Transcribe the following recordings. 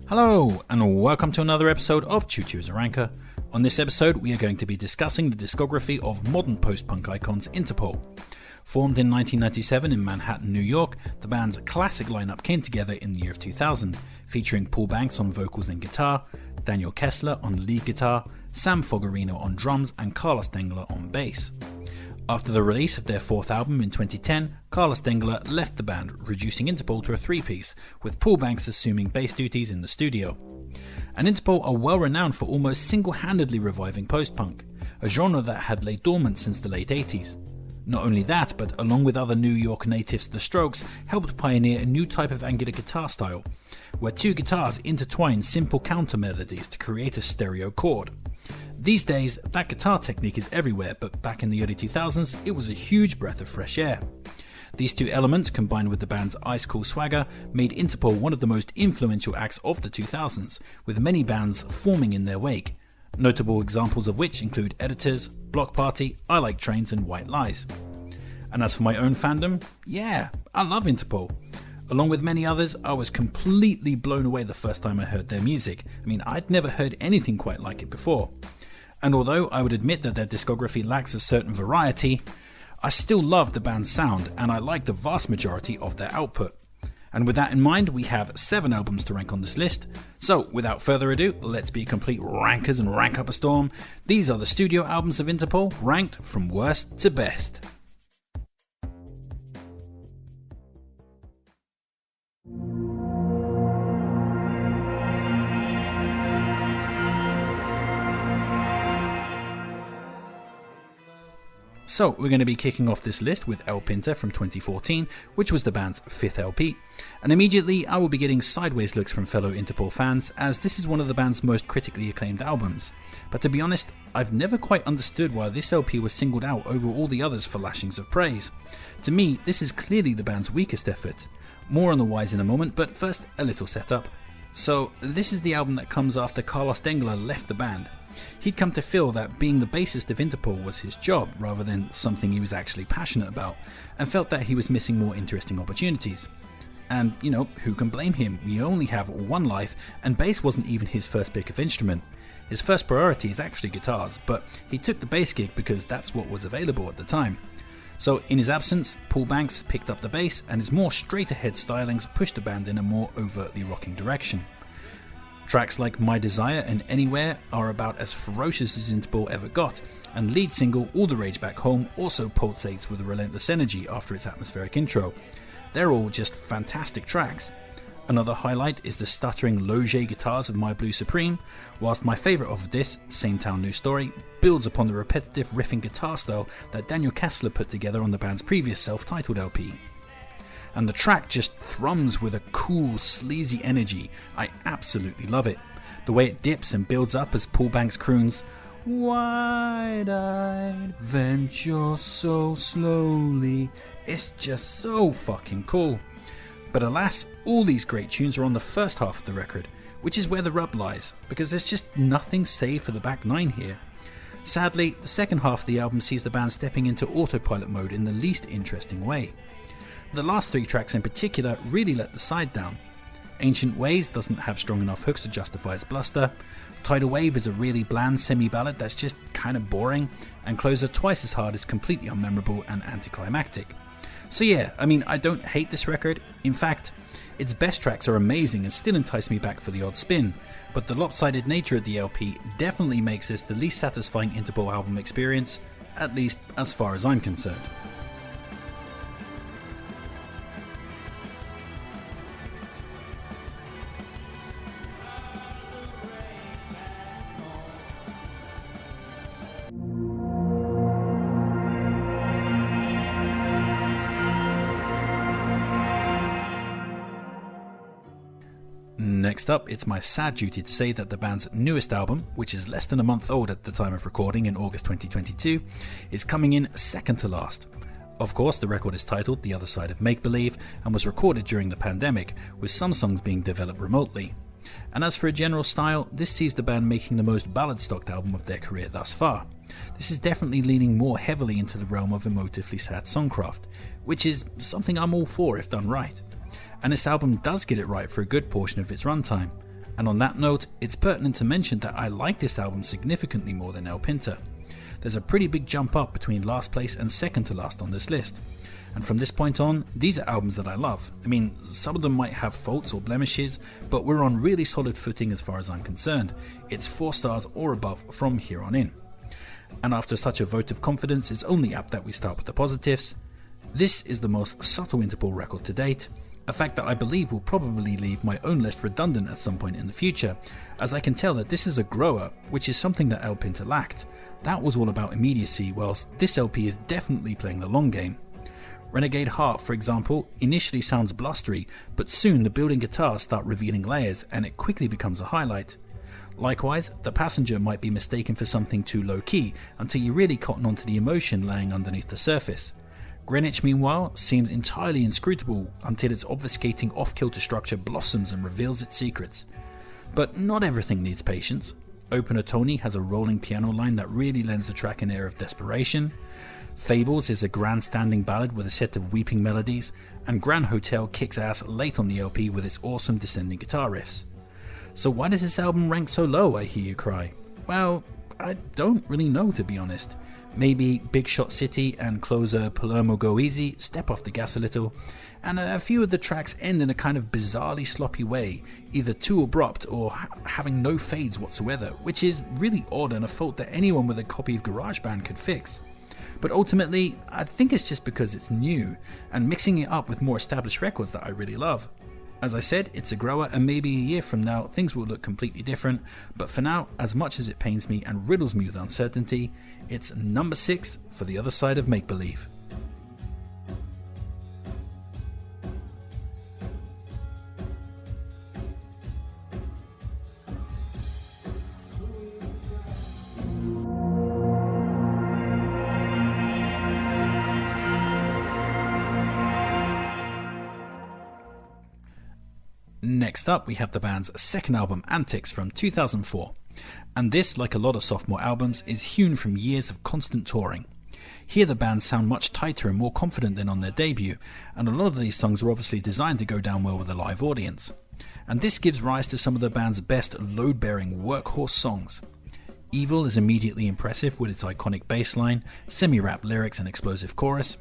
Hello, and welcome to another episode of Chuchu as a Ranker. On this episode, we are going to be discussing the discography of modern post-punk icons Interpol. Formed in 1997 in Manhattan, New York, the band's classic lineup came together in the year of 2000, featuring Paul Banks on vocals and guitar, Daniel Kessler on lead guitar, Sam Fogarino on drums, and Carlos Dengler on bass. After the release of their fourth album in 2010, Carlos Dengler left the band, reducing Interpol to a three-piece, with Paul Banks assuming bass duties in the studio. And Interpol are well renowned for almost single-handedly reviving post-punk, a genre that had lay dormant since the late 80s. Not only that, but along with other New York natives The Strokes, helped pioneer a new type of angular guitar style, where two guitars intertwine simple counter melodies to create a stereo chord. These days, that guitar technique is everywhere, but back in the early 2000s, it was a huge breath of fresh air. These two elements, combined with the band's ice-cool swagger, made Interpol one of the most influential acts of the 2000s, with many bands forming in their wake. Notable examples of which include Editors, Block Party, I Like Trains, and White Lies. And as for my own fandom, yeah, I love Interpol. Along with many others, I was completely blown away the first time I heard their music. I mean, I'd never heard anything quite like it before. And although I would admit that their discography lacks a certain variety, I still love the band's sound, and I like the vast majority of their output. And with that in mind, we have 7 albums to rank on this list. So, without further ado, let's be complete rankers and rank up a storm. These are the studio albums of Interpol, ranked from worst to best. So we're going to be kicking off this list with Pinter from 2014, which was the band's 5th LP, and immediately I will be getting sideways looks from fellow Interpol fans, as this is one of the band's most critically acclaimed albums. But to be honest, I've never quite understood why this LP was singled out over all the others for lashings of praise. To me, this is clearly the band's weakest effort. More on the whys in a moment, but first a little setup. So this is the album that comes after Carlos Dengler left the band. He'd come to feel that being the bassist of Interpol was his job rather than something he was actually passionate about, and felt that he was missing more interesting opportunities. And, who can blame him? We only have one life, and bass wasn't even his first pick of instrument. His first priority is actually guitars, but he took the bass gig because that's what was available at the time. So in his absence, Paul Banks picked up the bass, and his more straight-ahead stylings pushed the band in a more overtly rocking direction. Tracks like My Desire and Anywhere are about as ferocious as Interpol ever got, and lead single All the Rage Back Home also pulsates with a relentless energy after its atmospheric intro. They're all just fantastic tracks. Another highlight is the stuttering Loge guitars of My Blue Supreme, whilst my favourite of this, Same Town New Story, builds upon the repetitive riffing guitar style that Daniel Kessler put together on the band's previous self-titled LP. And the track just thrums with a cool, sleazy energy. I absolutely love it. The way it dips and builds up as Paul Banks croons, "Wide-eyed, venture so slowly." It's just so fucking cool. But alas, all these great tunes are on the first half of the record, which is where the rub lies, because there's just nothing saved for the back 9 here. Sadly, the second half of the album sees the band stepping into autopilot mode in the least interesting way. The last 3 tracks in particular really let the side down. Ancient Ways doesn't have strong enough hooks to justify its bluster, Tidal Wave is a really bland semi-ballad that's just kinda boring, and Closer Twice as Hard is completely unmemorable and anticlimactic. So yeah, I don't hate this record. In fact, its best tracks are amazing and still entice me back for the odd spin, but the lopsided nature of the LP definitely makes this the least satisfying Interpol album experience, at least as far as I'm concerned. Next up, it's my sad duty to say that the band's newest album, which is less than a month old at the time of recording in August 2022, is coming in second to last. Of course, the record is titled The Other Side of Make Believe and was recorded during the pandemic, with some songs being developed remotely. And as for a general style, this sees the band making the most ballad-stocked album of their career thus far. This is definitely leaning more heavily into the realm of emotively sad songcraft, which is something I'm all for if done right. And this album does get it right for a good portion of its runtime. And on that note, it's pertinent to mention that I like this album significantly more than Pinter. There's a pretty big jump up between last place and second to last on this list. And from this point on, these are albums that I love. I mean, some of them might have faults or blemishes, but we're on really solid footing as far as I'm concerned. It's 4 stars or above from here on in. And after such a vote of confidence, it's only apt that we start with the positives. This is the most subtle Interpol record to date, a fact that I believe will probably leave my own list redundant at some point in the future, as I can tell that this is a grower, which is something that Pinter lacked. That was all about immediacy, whilst this LP is definitely playing the long game. Renegade Heart, for example, initially sounds blustery, but soon the building guitars start revealing layers and it quickly becomes a highlight. Likewise, The Passenger might be mistaken for something too low-key until you really cotton onto the emotion laying underneath the surface. Greenwich, meanwhile, seems entirely inscrutable until its obfuscating off-kilter structure blossoms and reveals its secrets. But not everything needs patience. Opener Tony has a rolling piano line that really lends the track an air of desperation. Fables is a grandstanding ballad with a set of weeping melodies, and Grand Hotel kicks ass late on the LP with its awesome descending guitar riffs. So why does this album rank so low, I hear you cry? Well, I don't really know, to be honest. Maybe Big Shot City and closer Palermo Go Easy step off the gas a little, and a few of the tracks end in a kind of bizarrely sloppy way, either too abrupt or having no fades whatsoever, which is really odd and a fault that anyone with a copy of GarageBand could fix. But ultimately, I think it's just because it's new, and mixing it up with more established records that I really love. As I said, it's a grower, and maybe a year from now things will look completely different, but for now, as much as it pains me and riddles me with uncertainty, it's number 6 for The Other Side of Make-Believe. Next up, we have the band's second album, Antics, from 2004. And this, like a lot of sophomore albums, is hewn from years of constant touring. Here the band sound much tighter and more confident than on their debut, and a lot of these songs are obviously designed to go down well with a live audience. And this gives rise to some of the band's best load-bearing workhorse songs. Evil is immediately impressive with its iconic bass line, semi-rap lyrics and explosive chorus.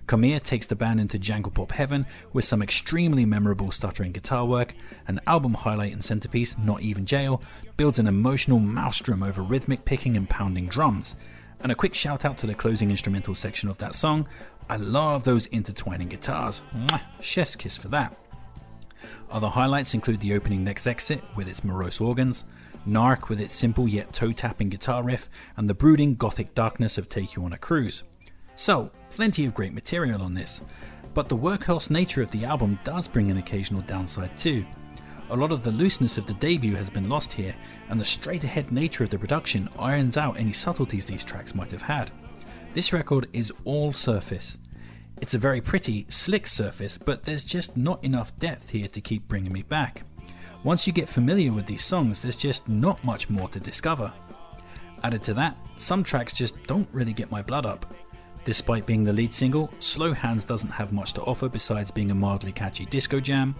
Come Here takes the band into jangle pop heaven with some extremely memorable stuttering guitar work. An album highlight and centerpiece, Not Even Jail, builds an emotional maelstrom over rhythmic picking and pounding drums. And a quick shout out to the closing instrumental section of that song. I love those intertwining guitars. Mwah, chef's kiss for that. Other highlights include the opening Next Exit with its morose organs, Narc with its simple yet toe-tapping guitar riff, and the brooding gothic darkness of Take You on a Cruise. So, plenty of great material on this, but the workhorse nature of the album does bring an occasional downside too. A lot of the looseness of the debut has been lost here, and the straight-ahead nature of the production irons out any subtleties these tracks might have had. This record is all surface. It's a very pretty, slick surface, but there's just not enough depth here to keep bringing me back. Once you get familiar with these songs, there's just not much more to discover. Added to that, some tracks just don't really get my blood up. Despite being the lead single, Slow Hands doesn't have much to offer besides being a mildly catchy disco jam.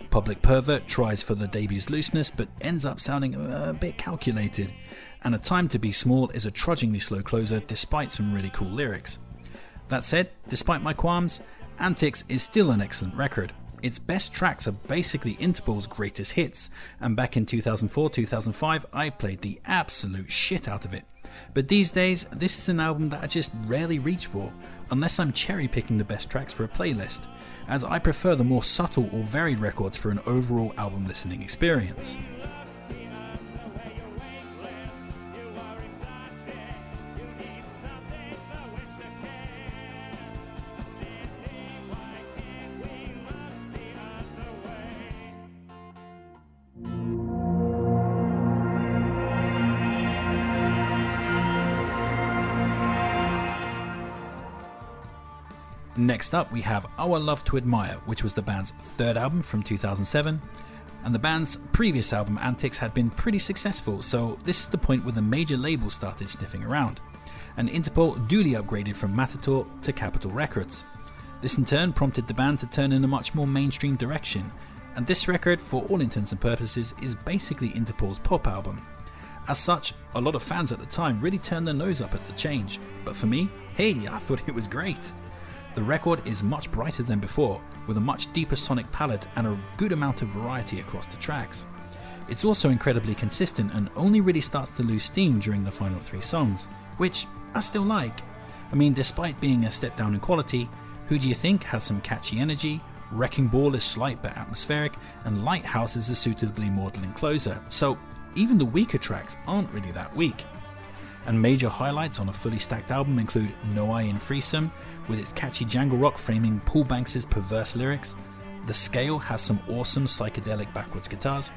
Public Pervert tries for the debut's looseness but ends up sounding a bit calculated. And A Time to Be Small is a trudgingly slow closer despite some really cool lyrics. That said, despite my qualms, Antics is still an excellent record. Its best tracks are basically Interpol's greatest hits, and back in 2004-2005 I played the absolute shit out of it. But these days, this is an album that I just rarely reach for, unless I'm cherry picking the best tracks for a playlist, as I prefer the more subtle or varied records for an overall album listening experience. Next up we have Our Love to Admire, which was the band's third album from 2007, and the band's previous album Antics had been pretty successful, so this is the point where the major labels started sniffing around, and Interpol duly upgraded from Matador to Capitol Records. This in turn prompted the band to turn in a much more mainstream direction, and this record, for all intents and purposes, is basically Interpol's pop album. As such, a lot of fans at the time really turned their nose up at the change, but for me, hey, I thought it was great. The record is much brighter than before, with a much deeper sonic palette and a good amount of variety across the tracks. It's also incredibly consistent and only really starts to lose steam during the final 3 songs, which I still like. I mean, despite being a step down in quality, Who Do You Think has some catchy energy, Wrecking Ball is slight but atmospheric, and Lighthouse is a suitably maudlin closer, so even the weaker tracks aren't really that weak. And major highlights on a fully stacked album include No I in Threesome, with its catchy jangle rock framing Paul Banks' perverse lyrics. The Scale has some awesome psychedelic backwards guitars.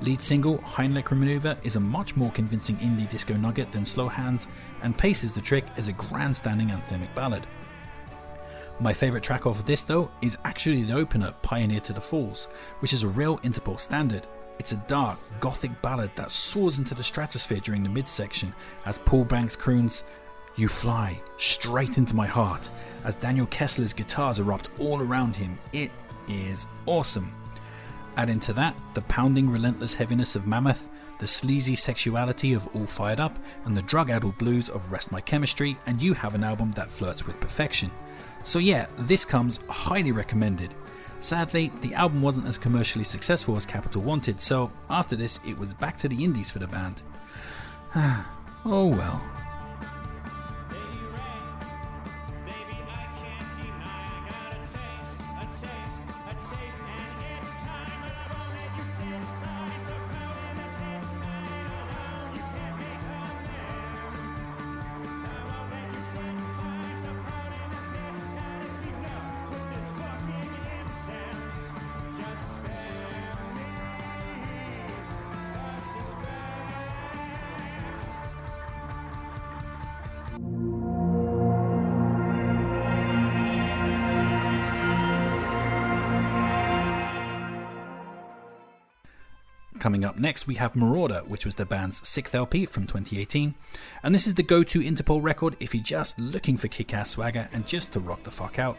Lead single Heimlich Maneuver is a much more convincing indie disco nugget than Slow Hands, and Paces the Trick is a grandstanding anthemic ballad. My favourite track off of this though is actually the opener, Pioneer to the Falls, which is a real Interpol standard. It's a dark, gothic ballad that soars into the stratosphere during the midsection as Paul Banks croons, "You fly straight into my heart," as Daniel Kessler's guitars erupt all around him. It is awesome. Add into that the pounding, relentless heaviness of Mammoth, the sleazy sexuality of All Fired Up, and the drug-addled blues of Rest My Chemistry, and you have an album that flirts with perfection. So yeah, this comes highly recommended. Sadly, the album wasn't as commercially successful as Capitol wanted, so after this it was back to the indies for the band. Oh well. Coming up next we have Marauder, which was the band's 6th LP from 2018, and this is the go-to Interpol record if you're just looking for kick-ass swagger and just to rock the fuck out.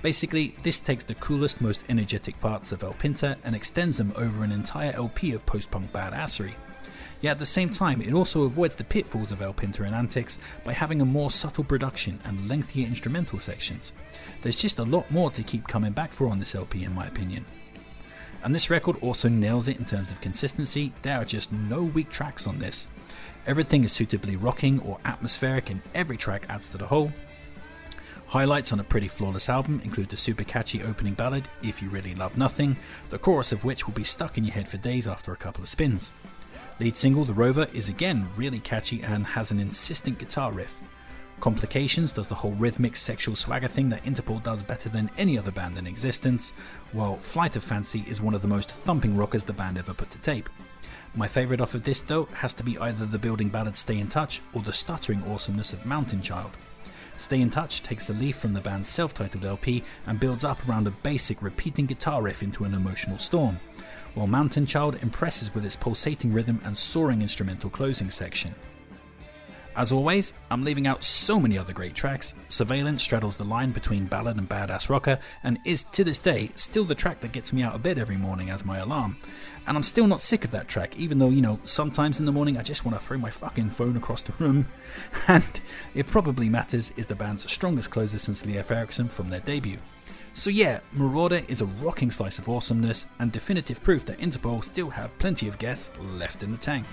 Basically, this takes the coolest, most energetic parts of Pinter and extends them over an entire LP of post-punk badassery. Yet at the same time, it also avoids the pitfalls of Pinter and Antics by having a more subtle production and lengthier instrumental sections. There's just a lot more to keep coming back for on this LP in my opinion. And this record also nails it in terms of consistency. There are just no weak tracks on this. Everything is suitably rocking or atmospheric and every track adds to the whole. Highlights on a pretty flawless album include the super catchy opening ballad, If You Really Love Nothing, the chorus of which will be stuck in your head for days after a couple of spins. Lead single The Rover is again really catchy and has an insistent guitar riff. Complications does the whole rhythmic sexual swagger thing that Interpol does better than any other band in existence, while Flight of Fancy is one of the most thumping rockers the band ever put to tape. My favourite off of this though has to be either the building ballad Stay in Touch or the stuttering awesomeness of Mountain Child. Stay in Touch takes a leaf from the band's self-titled LP and builds up around a basic repeating guitar riff into an emotional storm, while Mountain Child impresses with its pulsating rhythm and soaring instrumental closing section. As always, I'm leaving out so many other great tracks. Surveillance straddles the line between ballad and badass rocker and is to this day still the track that gets me out of bed every morning as my alarm. And I'm still not sick of that track, even though, sometimes in the morning I just want to throw my fucking phone across the room. And It Probably Matters is the band's strongest closer since Leif Erikson from their debut. So yeah, Marauder is a rocking slice of awesomeness and definitive proof that Interpol still have plenty of gas left in the tank.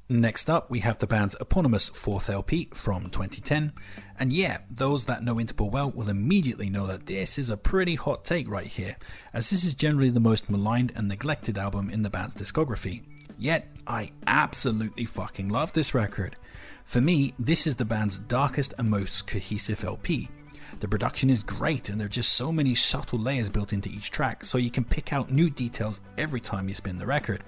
Next up, we have the band's eponymous 4th LP from 2010, and yeah, those that know Interpol well will immediately know that this is a pretty hot take right here, as this is generally the most maligned and neglected album in the band's discography. Yet, I absolutely fucking love this record. For me, this is the band's darkest and most cohesive LP. The production is great and there are just so many subtle layers built into each track, so you can pick out new details every time you spin the record.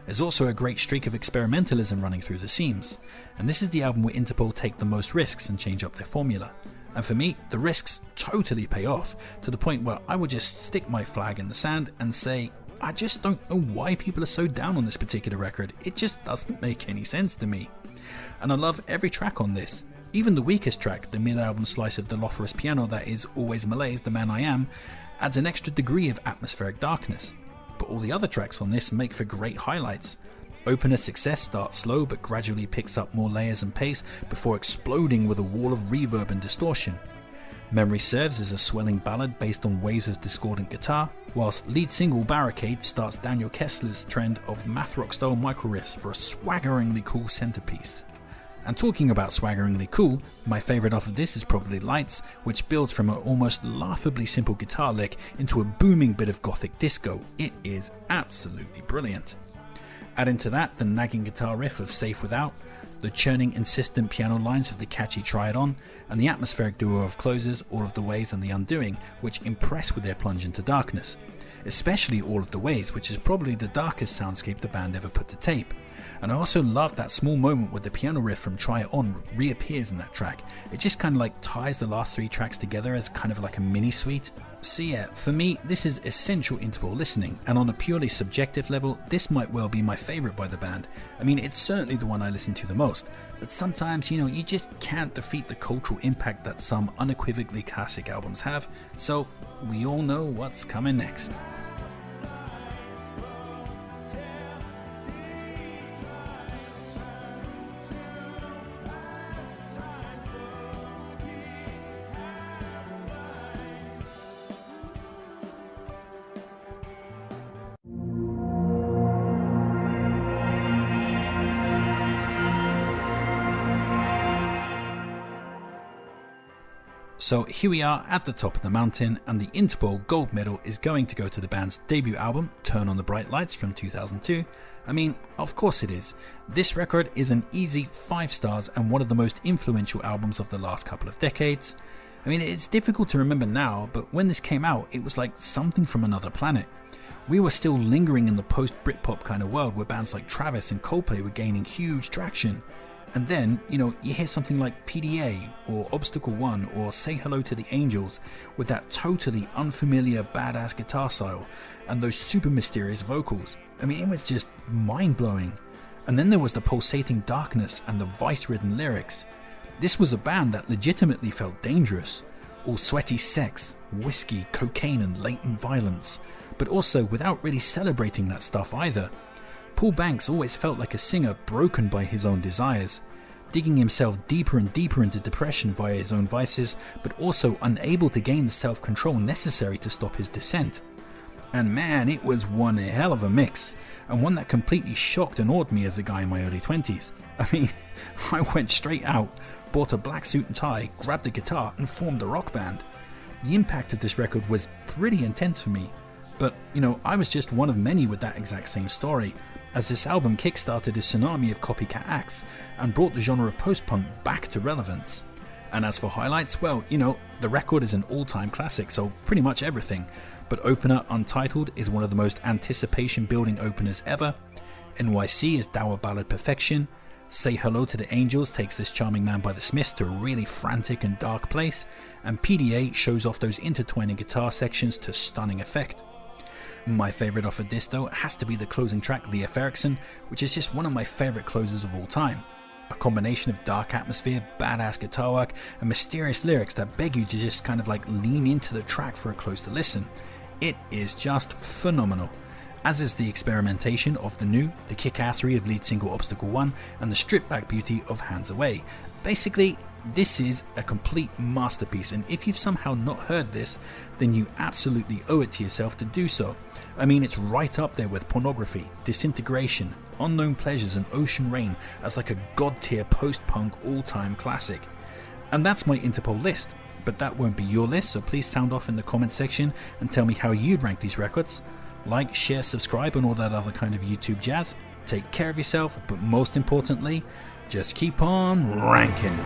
There's also a great streak of experimentalism running through the seams, and this is the album where Interpol take the most risks and change up their formula. And for me, the risks totally pay off, to the point where I would just stick my flag in the sand and say, I just don't know why people are so down on this particular record. It just doesn't make any sense to me. And I love every track on this. Even the weakest track, the mid-album slice of Delophoros piano that is Always Malaise, The Man I Am, adds an extra degree of atmospheric darkness. But all the other tracks on this make for great highlights. Opener Success starts slow but gradually picks up more layers and pace before exploding with a wall of reverb and distortion. Memory Serves is a swelling ballad based on waves of discordant guitar, whilst lead single Barricade starts Daniel Kessler's trend of math rock style micro riffs for a swaggeringly cool centerpiece. And talking about swaggeringly cool, my favourite off of this is probably Lights, which builds from an almost laughably simple guitar lick into a booming bit of gothic disco. It is absolutely brilliant. Add into that the nagging guitar riff of Safe Without, the churning insistent piano lines of the catchy Try It On, and the atmospheric duo of closers All of the Ways and The Undoing, which impress with their plunge into darkness. Especially All of the Ways, which is probably the darkest soundscape the band ever put to tape. And I also love that small moment where the piano riff from Try It On reappears in that track. It just kind of like ties the last three tracks together as kind of like a mini suite. So yeah, for me this is essential Interpol listening, and on a purely subjective level this might well be my favourite by the band. I mean, it's certainly the one I listen to the most, but sometimes, you just can't defeat the cultural impact that some unequivocally classic albums have, so we all know what's coming next. So here we are at the top of the mountain, and the Interpol gold medal is going to go to the band's debut album, Turn on the Bright Lights from 2002. I mean, of course it is. This record is an easy 5 stars and one of the most influential albums of the last couple of decades. I mean, it's difficult to remember now, but when this came out, it was like something from another planet. We were still lingering in the post-Britpop kind of world where bands like Travis and Coldplay were gaining huge traction. And then, you hear something like PDA or Obstacle 1 or Say Hello to the Angels with that totally unfamiliar badass guitar style and those super mysterious vocals. I mean, it was just mind-blowing. And then there was the pulsating darkness and the vice-ridden lyrics. This was a band that legitimately felt dangerous. All sweaty sex, whiskey, cocaine and latent violence, but also without really celebrating that stuff either. Paul Banks always felt like a singer broken by his own desires, digging himself deeper and deeper into depression via his own vices, but also unable to gain the self-control necessary to stop his descent. And man, it was one hell of a mix, and one that completely shocked and awed me as a guy in my early 20s. I mean, I went straight out, bought a black suit and tie, grabbed a guitar and formed a rock band. The impact of this record was pretty intense for me, but I was just one of many with that exact same story, as this album kickstarted a tsunami of copycat acts and brought the genre of post-punk back to relevance. And as for highlights, well, the record is an all-time classic, so pretty much everything, but opener Untitled is one of the most anticipation-building openers ever, NYC is dour ballad perfection, Say Hello to the Angels takes this charming man by the Smiths to a really frantic and dark place, and PDA shows off those intertwining guitar sections to stunning effect. My favourite off of this though has to be the closing track Leif Erikson, which is just one of my favourite closers of all time. A combination of dark atmosphere, badass guitar work and mysterious lyrics that beg you to just kind of like lean into the track for a closer listen. It is just phenomenal. As is the experimentation of the new, the kick-assery of lead single Obstacle 1 and the stripped-back beauty of Hands Away. Basically, this is a complete masterpiece, and if you've somehow not heard this, then you absolutely owe it to yourself to do so. I mean, it's right up there with Pornography, Disintegration, Unknown Pleasures and Ocean Rain as like a god-tier post-punk all-time classic. And that's my Interpol list, but that won't be your list, so please sound off in the comment section and tell me how you'd rank these records. Like, share, subscribe and all that other kind of YouTube jazz. take care of yourself, but most importantly, just keep on ranking.